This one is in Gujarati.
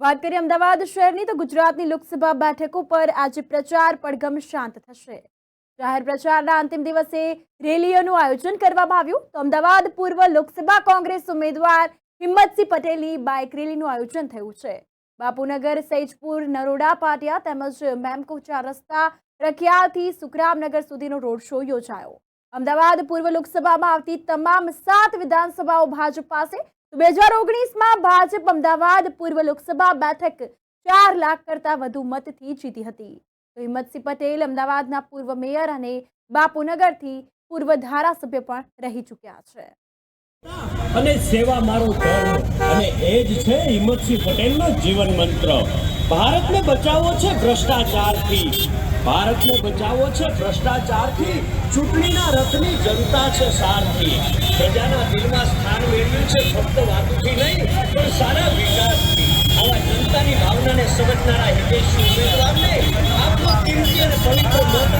વાત કરીએ અમદાવાદ શહેરની તો ગુજરાતની લોકસભા બેઠક ઉપર આજે પ્રચાર પડઘમ શાંત થશે। જાહેર પ્રચારના અંતિમ દિવસે રેલીઓનું આયોજન કરવામાં આવ્યું તો અમદાવાદ પૂર્વ લોકસભા કોંગ્રેસ ઉમેદવાર હિંમતસિંહ પટેલની બાઇક રેલીનું આયોજન થયું છે। બાપુનગર, સૈજપુર, નરોડા પાટિયા તેમજ મેમકો 4 રસ્તા, રખિયાલથી સુખરામનગર સુધીનો રોડ શો યોજાયો। અમદાવાદ પૂર્વ લોકસભામાં આવતી તમામ 7 વિધાનસભાઓ ભાજપ પાસે। 2019માં ભાજપ અમદાવાદ પૂર્વ લોકસભા બેઠક 4 લાખ કરતા વધુ મતથી જીતી હતી। તો હિંમતસિંહ પટેલ અમદાવાદના પૂર્વ મેયર અને બાપુનગરથી પૂર્વ ધારાસભ્ય પણ રહી ચૂક્યા છે। અને સેવા મારો ધર્મ અને એ જ છે હિંમતસિંહ પટેલનો જીવન મંત્ર। ભારતને બચાવવો છે ભ્રષ્ટાચારથી, ભારતને બચાવવો છે ભ્રષ્ટાચારથી। ચૂંટણીના રથની જનતા છે સારથી, પ્રજાના દિલમાં સ્થાન મેળવ્યું છે ફક્ત વાતોથી નહીં પણ સારા વિકાસથી। આવા જનતાની ભાવનાને સમજનારા હિતેશી ઉમેદવારને આપનો કિંમતી અને પવિત્ર મત